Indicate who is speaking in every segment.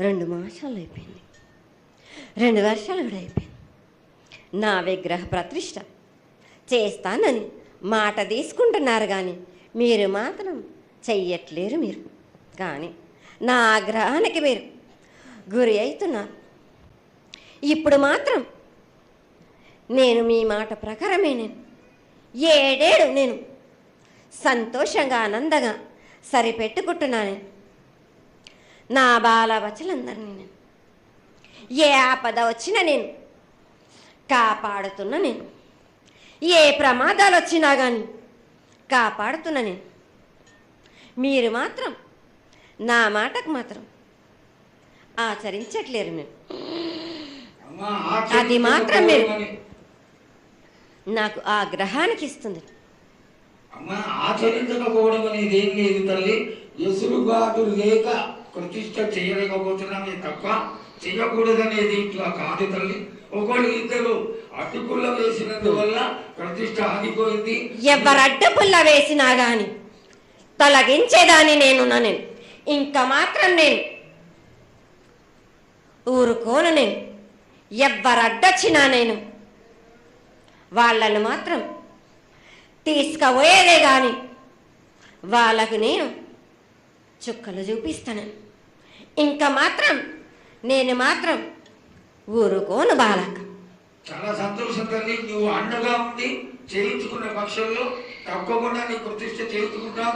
Speaker 1: 2 మాసాలు అయిపోయింది, 2 వర్షాలు కూడా అయిపోయింది. నా విగ్రహ ప్రతిష్ట చేస్తానని మాట తీసుకుంటున్నారు, కానీ మీరు మాత్రం చెయ్యట్లేరు. మీరు కానీ నా ఆగ్రహానికి మీరు గురి అవుతున్నారు. ఇప్పుడు మాత్రం నేను మీ మాట ప్రకారమే నేను 7 ఏళ్ళు నేను సంతోషంగా ఆనందంగా సరిపెట్టుకుంటున్నాను. నా బాలబచ్చలందరినీ నేను ఏ ఆపద వచ్చినా నేను కాపాడుతున్నా. నేను ఏ ప్రమాదాలు వచ్చినా కానీ కాపాడుతున్నా. నేను మీరు మాత్రం నా మాటకు మాత్రం ఆచరించట్లేరు. మీరు అది మాత్రం మీరు నాకు ఆగ్రహానికి ఇస్తుంది.
Speaker 2: అమ్మా, ఆచరించకపోవడం అనేది ఏం లేదు తల్లి. ఎసురుబాటు లేక ప్రతిష్ట చేయలేకపోతున్నామే తప్ప చేయకూడదనేది ఇట్లా కాదు తల్లి. ఒకళ్ళు ఇద్దరు అడ్డుపుల్ల వేసినందువల్ల ప్రతిష్ట ఆగిపోయింది.
Speaker 1: ఎవరు అడ్డుపుల్ల వేసినా గాని తొలగించేదాన్ని నేను. ఇంకా మాత్రం నేను ఊరుకోను. నేను ఎవరు అడ్డొచ్చినా నేను వాళ్ళను మాత్రం తీసుకుపోయేదే కానీ వాళ్ళకు నేను చుక్కలు చూపిస్తాను. ఇంకా మాత్రం నేను మాత్రం ఊరుకోను బాలక.
Speaker 2: చాలా సంతోషం తల్లి. నువ్వు అండగా ఉండి చేయించుకున్న పక్షంలో తప్పకుండా నీ ప్రతిష్ట చేయించుకుంటాం.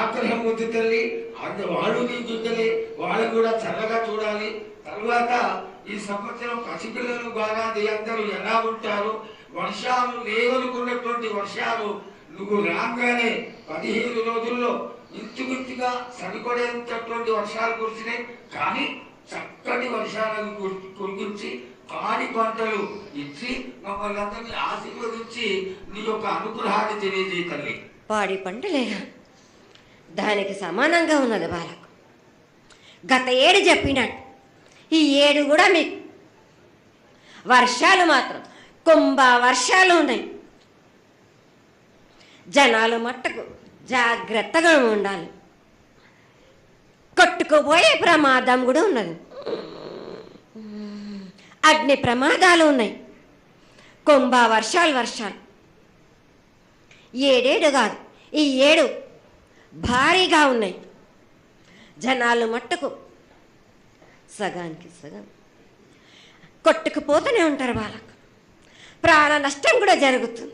Speaker 2: ఆగ్రహం వద్దు తల్లి. వాళ్ళు నీ బిడ్డలే, వాళ్ళని కూడా చల్లగా చూడాలి. తర్వాత ఈ సంవత్సరం పసిపిల్లలు బాగా అందరూ ఎలా ఉంటారు. వర్షాలు లేవనుకున్నటువంటి వర్షాలు నువ్వు రాగానే 15 రోజుల్లో ఇంచుమించుగా సరిపడేటటువంటి వర్షాలు కురిసినాయి. కానీ చక్కటి వర్షాలను కురిపించి పాడి పంటలు ఇచ్చి మమ్మల్ని అందరినీ ఆశీర్వదించి నీ యొక్క అనుగ్రహాన్ని తెలియజేయ తల్లి.
Speaker 1: పాడి పంటలేగా దానికి సమానంగా ఉన్నది బాలకు. గత ఏడు చెప్పినట్టు ఈ ఏడు కూడా మీకు వర్షాలు మాత్రం కుంభ వర్షాలు ఉన్నాయి. జనాలు మట్టుకు జాగ్రత్తగా ఉండాలి. కొట్టుకుపోయే ప్రమాదం కూడా ఉన్నది. అగ్ని ప్రమాదాలు ఉన్నాయి. కుంభ వర్షాలు 7 కాదు, ఈ 7 భారీగా ఉన్నాయి. జనాలు మట్టుకు సగానికి సగం కొట్టుకుపోతూనే ఉంటారు. వాళ్ళకు ప్రాణ నష్టం కూడా జరుగుతుంది.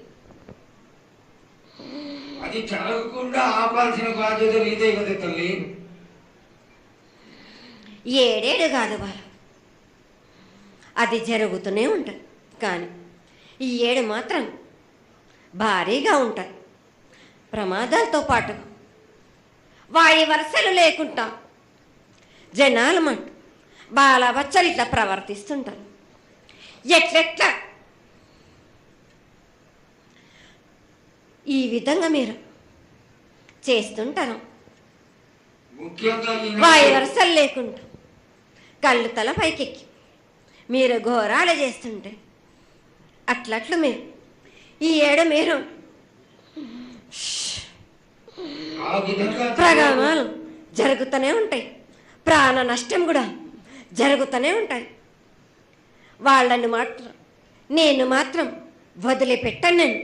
Speaker 2: అది జరగకుండా ఆపాల్సిన బాధ్యత నీదే కదా తల్లి.
Speaker 1: 7 కాదు వాళ్ళు, అది జరుగుతూనే ఉంటుంది. కానీ ఈ 7 మాత్రం భారీగా ఉంటాయి. ప్రమాదాలతో పాటు వాడి వరుసలు లేకుండా జనాలు మట్టు బాలబచ్చలు ఇట్లా ప్రవర్తిస్తుంటారు. ఎట్లెట్లా ఈ విధంగా మీరు చేస్తుంటారు. వాయి వరుసలు లేకుండా కళ్ళు తల పైకెక్కి మీరు ఘోరాలు చేస్తుంటే అట్లట్లు మీరు ఈ 7 మీరు ప్రమాదాలు జరుగుతూనే ఉంటాయి. ప్రాణ నష్టం కూడా జరుగుతూనే ఉంటాయి. వాళ్ళని మాత్రం నేను మాత్రం వదిలిపెట్టను. నేను